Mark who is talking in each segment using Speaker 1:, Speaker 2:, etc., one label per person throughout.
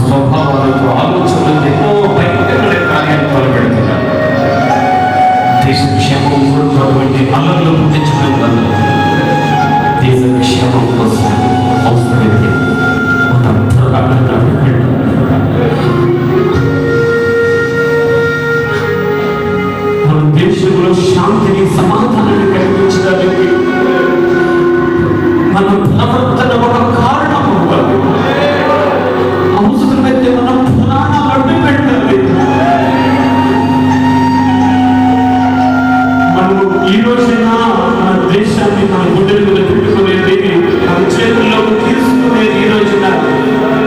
Speaker 1: స్వభావాలతో ఆలోచనలతో ఎన్నో భయంకరమైన కార్యాలు మొదలుపెడుతున్నారు. దేశ క్షేమం కోరుకున్నటువంటి అల్లర్లు పుట్టించడం వల్ల దేశ క్షేమం కోసం అవసరమైతే మన దేశంలో శాంతిని సమాధానాన్ని కల్పించడానికి మన ప్రవర్తన ఒక కారణం అవ్వాలి. అవసరమైతే మనం పురాణాలు అడ్డు పెట్టాలి. మనం ఈ రోజున మన దేశాన్ని మన గుడ్డల మీద పెట్టుకునేది, మన చేతుల్లోకి తీసుకునేది ఈ రోజున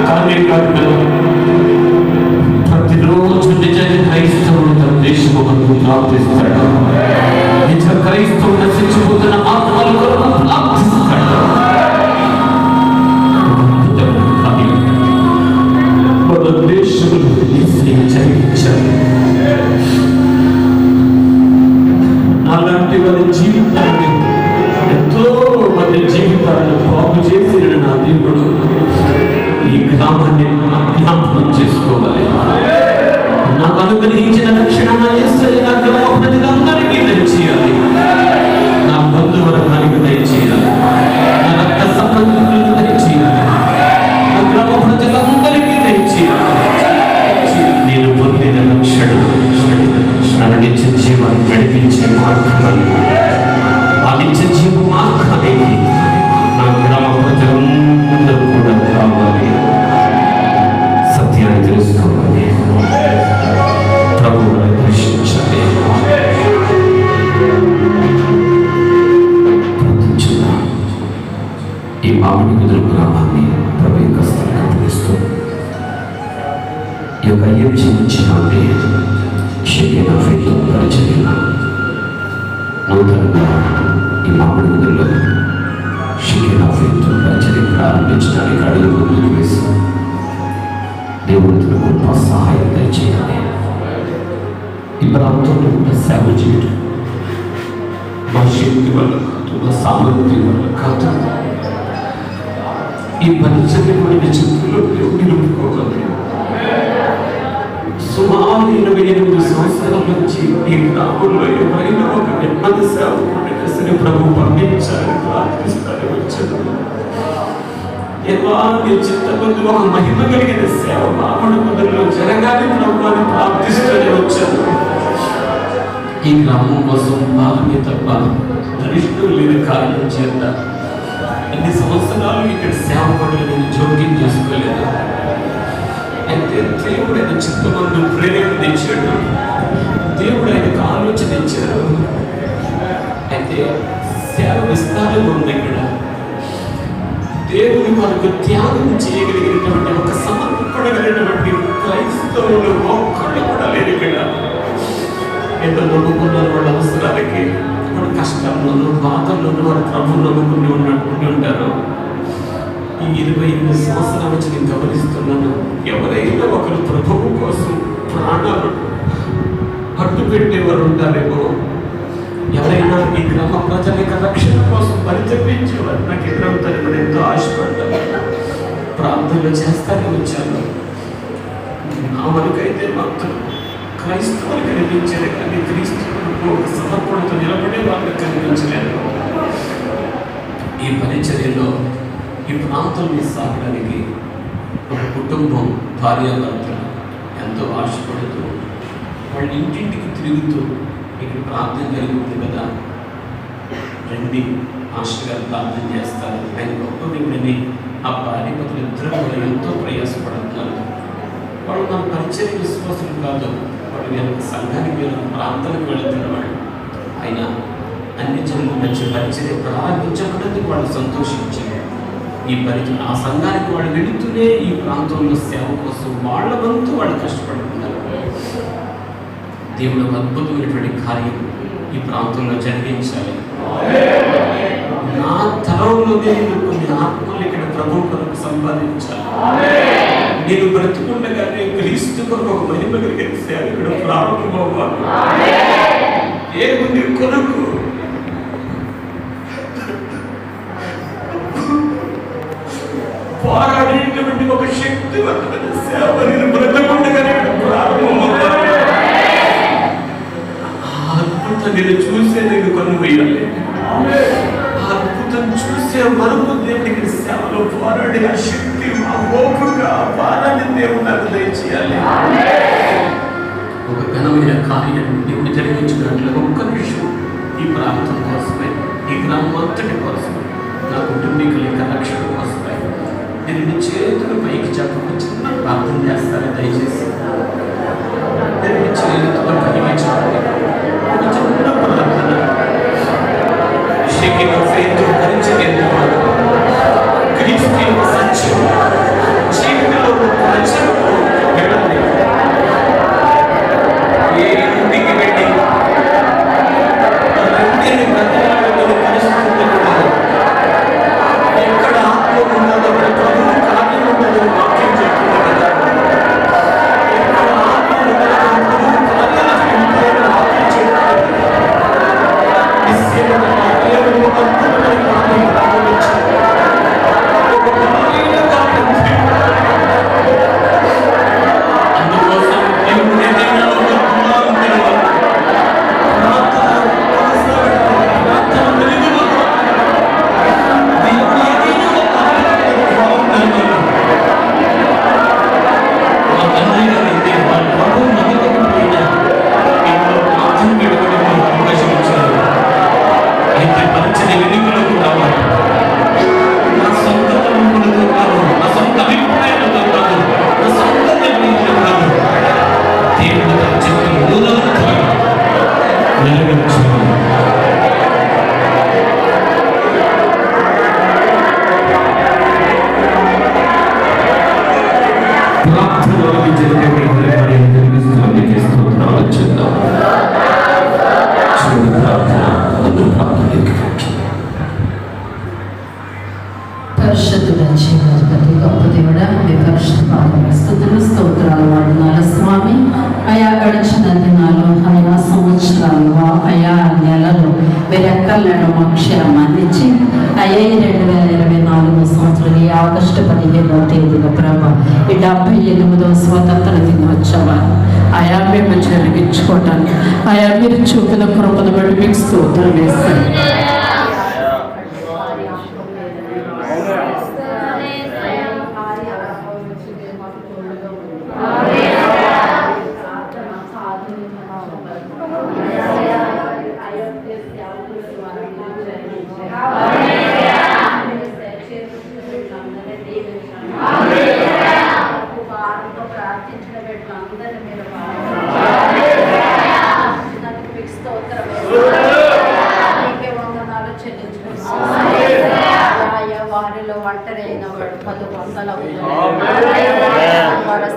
Speaker 1: కానీ కాదు కదా. ప్రతిరోజు నిజ క్రైస్తవుడు తన దేశము కొరకు ప్రార్థిస్తాడు. నిజ క్రైస్తవుడు నశించిపోతున్న ఆత్మల కొరకు ప్రార్థిస్తాడు. మన దేశంలో చరించాలి. అలాంటి వారి జీవితాన్ని, ఎంతో మంది జీవితాలను బాగు చేసిన నా దేవుడు ఈ గ్రామాన్ని జ్ఞాపకం చేసుకోవాలి. నాకు అనుగ్రహించిన రక్షణ నా గ్రామ ప్రజలందరికీ దయచేయాలి. నా బంధువర్గానికి దయచేయాలి. నా రక్త సంబంధికులకు దయచేయాలి. నా గ్రామ ప్రజలందరికీ దయచేయాలి. నేను పొందిన రక్షణ నన్ను నిత్య జీవాన్ని నడిపించే మార్గాన్ని, ఆ నిత్య జీవ మార్గానికి నా గ్రామ ప్రజలందరూ కూడా కావాలి. సత్యాన్ని తెలుసుకోవాలి. ప్రభువుని దర్శించాలి. ప్రార్థించుదాం. ఈ మామిడి కుదురు గ్రామాన్ని ప్రభు యొక్క స్థలాన్ని అప్పగిస్తూ ఈ యొక్క అయ్యే నుంచి షేకేనా ఫెయిత్ పరిచర్యలు నూతనంగా ఈ మామిడి కుదురులో షేకేనా ఫెయిత్ పరిచర్య ప్రారంభించడానికి అడుగు ముందుకు వేసి దేవుడితో గొప్ప సహాయం దయచేయాలి. ఈ ప్రాంతంలో కూడా సేవ చేయడం మా శక్తి వల్ల కాదు, మా సామర్థ్యం వల్ల కాదు. ఈ పరిచర్య మన చేతుల్లో నిలుపుకోవాలి. సుమారు 28 సంవత్సరాల నుంచి ఈ గ్రామంలో ఎవరైనా ఒక నెమ్మది సేవకుడిని ప్రభు పంపించాలని ప్రార్థిస్తారని వచ్చారు. నీ చిత్తమంది ఒక మహిమ కలిగిన సేవ మామిడి కుదురులో జరగాలి ప్రభు అని ప్రార్థిస్తూనే వచ్చాను. ఈ గ్రామం కోసం బాధమే తప్ప దరిష్టం లేని కారణం చేత అన్ని సంవత్సరాలు ఇక్కడ సేవకుడు నేను జోక్యం చేసుకోలేదు. అయితే దేవుడు ఆయన చిత్తమందు ప్రేరణ తెచ్చాడు. దేవుడు ఆయనకు ఆలోచన ఇచ్చాడు. అయితే సేవ విస్తారంగా ఉంది. ఇక్కడ దేవుని మనకు త్యాగం చేయగలిగినటువంటి ఒక సమర్పడగలిగినటువంటి క్రైస్తవులు ఒక్కళ్ళు కూడా లేరు. ఇక్కడ ఎంతో నమ్ముకున్నారు. వాళ్ళ అవసరాలకి, వాళ్ళ కష్టంలోనూ బాధల్లోనూ వారు ప్రభువు నమ్ముకుని ఉండి ఉంటారు. ఈ 28 సంవత్సరాల నుంచి నేను గమనిస్తున్నాను. ఎవరైనా ఒకరు ప్రభువు కోసం ప్రాణాలు అడ్డు పెట్టేవారు ఉంటారేమో. ఎవరైనా ఈ గ్రామ ప్రజల యొక్క రక్షణ కోసం పరితపించేవారు నాకు ఎదురవుతారు. ఎంతో ఆశపడ్డాను. ప్రార్థనలు చేస్తానే వచ్చాను. నా వరకైతే మాత్రం క్రైస్తవులు కనిపించారు, కానీ క్రీస్తువులకు ఒక సమర్పణతో నిలబడే వాళ్ళకి కనిపించలేదు. ఈ పరిచర్యలో ఈ ప్రాంతాన్ని సాగడానికి ఒక కుటుంబం భార్యాభర్తలు ఎంతో ఆశపడుతూ వాళ్ళ ఇంటింటికి తిరుగుతూ ఇక్కడ ప్రార్థన జరుగుతుంది కదా, రండి మాస్టర్ గారు ప్రార్థన చేస్తారు. ఆయన గొప్ప దేవుడిని ఆ భార్యాభర్తలు ఇద్దరు కూడా ఎంతో ప్రయాసపడుతున్నారు. వాళ్ళు మన పరిచర్య విశ్వాసం కాదు. వాళ్ళు నేను సంఘానికి ప్రాంతానికి వెళుతున్న వాళ్ళు. ఆయన అన్ని జనుల మధ్య పరిచర్య ప్రారంభించబడినందుకు వాళ్ళు సంతోషించారు. ఈ పరిచయం ఆ సంఘానికి వాళ్ళు వెళుతూనే ఈ ప్రాంతంలో సేవ కోసం వాళ్ళ వంతు వాళ్ళు కష్టపడుతున్నారు. దేవుడు అద్భుతమైనటువంటి కార్యం ఈ ప్రాంతంలో జరిగించాలి. నా తరంలోనే నేను కొన్ని ఆత్మలు ఇక్కడ ప్రభు కొరకు సంపాదించాలి. నేను బ్రతుకుండగానే క్రీస్తు కొరకు ఒక మహిమ కలిగిన సేవ ఇక్కడ ప్రారంభమవ్వాలి. దేవుని కొరకు పోరాడేటువంటి ఒక శక్తివంతమైన సేవ నేను బ్రతకుండగానే ప్రారంభమవుతాను. అద్భుతం నేను చూసే నేను కనుగొయ్యాలి. అద్భుతం చూసే వరకు దేవుడికి సేవలో పోరాడి ఆ శక్తి ఆ ఓపుగా వారాన్ని దేవుడు నాకు దయచేయాలి. ఒక ఘనమైన కార్యాన్ని దేవుడు జరిగించినట్లు ఒక్క నిమిషం ఈ ప్రాంతం కోసమే, ఈ గ్రామం అంతటి కోసమే, నా కుటుంబీకుల యొక్క రక్షణ కోసమే నేను చేతులు పైకి చెప్పకుండా చిన్న ప్రార్థన చేస్తాను. దయచేసి నేను చేతులు పైకి చెప్పండి. ఒక చిన్న ప్రార్థన క్రీస్తు యొక్క సత్యం జీవితంలో ప్రజలకు వెళ్ళండి. ఏ ఇంటికి వెళ్ళి పరిస్థితులు ఎక్కడ ఆత్మ ఉన్నదో ప్రభువు కార్యం ఉన్నదో వాక్యం చెప్తుంది కదా. ఎక్కడ ఆత్మ ఉన్నదో ప్రభువు కార్యాలు చెప్తుందో వాక్యం చెప్తుంది. నిశ్చయంగా అందుకోసం దేవుడు ఏదైనా ఒక కుమారుని తెలవాలి.
Speaker 2: ఆగస్టు 15వ తేదీన ప్రభా ఈ 78వ స్వతంత్ర దినోత్సవాన్ని అయా మేము జరిగించుకోవటానికి అయా మీరు చూపిన కృపను బట్టి మీకు స్తోత్రం వేస్తాను.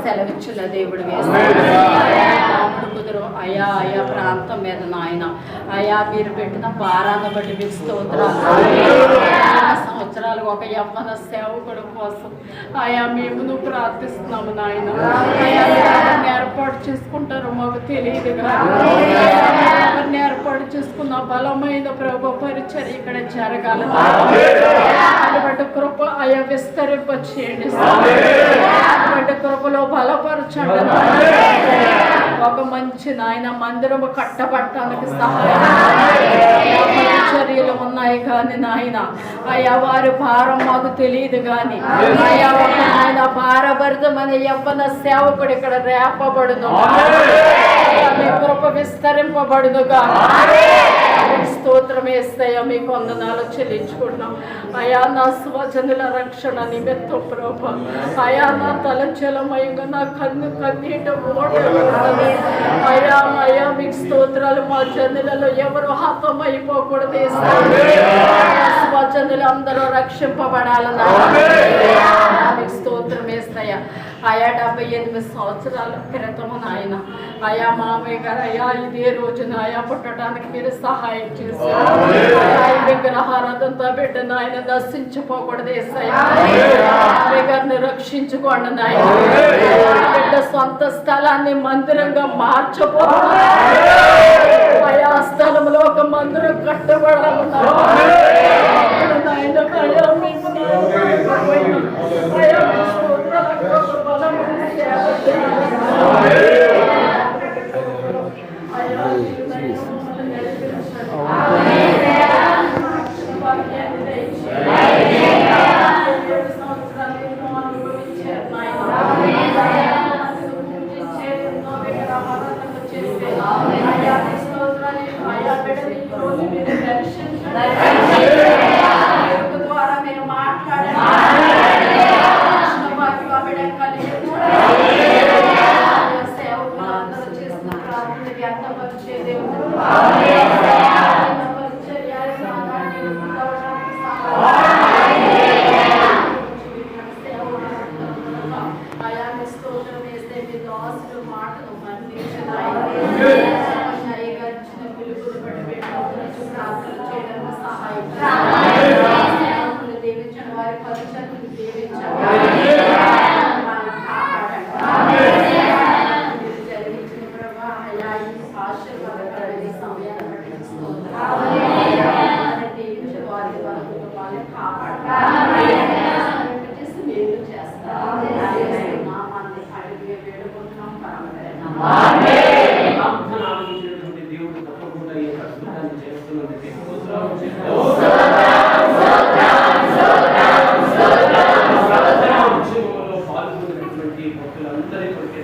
Speaker 2: సెలవిచ్చుల దేవుడు కుదురు అయా అయా ప్రాంతం మీద నాయన అయా మీరు పెట్టిన భారాన్ని బట్టి మీకు స్తోత్రాలు. సంవత్సరాలు ఒక యవ్వన సేవకుడు కోసం అయా మేము ప్రార్థిస్తున్నాము నాయన. అయా ఏర్పాటు చేసుకుంటారు మాకు తెలియదు కానీ ఏర్పాటు చేసుకున్న బలమైన ప్రభు పరిచర్య ఇక్కడ జరగాలి. అటువంటి కృప అయా విస్తరింప చేయండి. అటువంటి కృపలో బలపరచండి. ఒక మంచి నాయన మందిరము కట్టబట్టడానికి సహాయం చర్యలు ఉన్నాయి కానీ నాయన అయ్యా వారి భారం మాకు తెలియదు కానీ అయ్యా ఒక నాయన భారభరితమైన యవ్వన సేవకుడు ఇక్కడ రేపబడును. మీ కృప విస్తరింపబడునుగా. స్తోత్రం వేస్తాయా మీకు వందనాలు చెల్లించుకుంటున్నాం. అయా నా స్వజనుల రక్షణ నిమిత్తం ప్రభా అయా నా తలచలమయంగా నా కన్నీట అయా అయా మీకు స్తోత్రాలు. మా జనులలో ఎవరు హతమైపోకూడదు. స్వజనులు అందరూ రక్షింపబడాలన్నా మీకు స్తోత్రం వేస్తాయా. ఆయా 78 సంవత్సరాల క్రితం నాయన ఆయా మామయ్య గారు అయా ఇదే రోజున ఆయా పుట్టడానికి మీరు సహాయం చేశారు. విగ్రహారాధంతో బిడ్డ నాయన నశించిపోకూడదు. మామయ్య గారిని రక్షించుకోండి నాయన. బిడ్డ సొంత స్థలాన్ని మందిరంగా మార్చబోతున్నారు. ఆయా స్థలంలో ఒక మందిరం కట్టబడాలన్నారు నాయన. అయా మేము ద్వారా మీరు మాట్లాడండి. సేవకులందరూ చేస్తున్న ప్రార్థన వ్యక్తపరిచే దేవుడు స్తోత్రం వేస్తే మీ దాసులు మాటలు గడిచిన పిలుపులు బట్టి పెట్టవచ్చు ప్రార్థన చేయడానికి సహాయం దీవించండి. వారి పరిచయం దీవించండి. మీరు జరిగించిన ప్రభా అయా ఈ ఆశీర్వాదకరమైన సమయాన్ని బట్టి దీవించే వారి వరకు వాళ్ళని కాపాడాలి చేసి మేలు చేస్తారు. నామాన్ని అడిగి వేడుకుంటున్నాం
Speaker 1: దేవుడు తప్పకుండా ఈ అద్భుతాన్ని చేస్తున్నది. పాల్గొన్నటువంటి భక్తులందరి కొరికే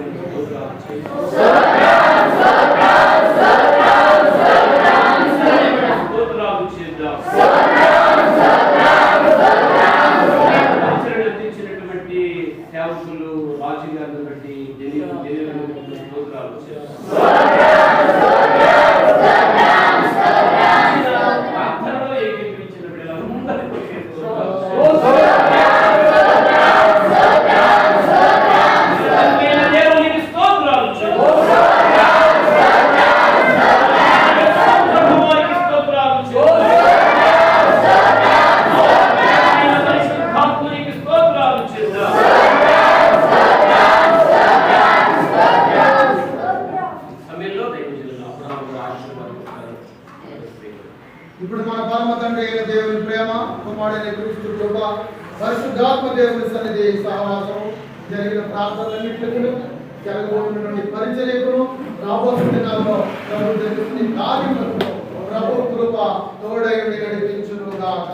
Speaker 1: అందించినటువంటి సేవకులు రాజు గారిని బట్టి స్తోత్రాలు ప్రార్థనలో ఏకీకరించిన బిడ్డలందరి కొరికే
Speaker 3: ఇప్పుడు మన పరమ తండ్రి అయిన దేవుని ప్రేమ, కుమారుడైన క్రీస్తు కృప, పరిశుద్ధాత్మ దేవుని సన్నిధి సహవాసం, జరిగిన ప్రార్థనలన్నింటిలో జరగబోతున్నటువంటి పరిచర్యకును రాబోతున్న దినాల్లో ప్రభు జరుగుతున్న కార్యములకు ప్రభు కృప తోడై నడిపించును గాక.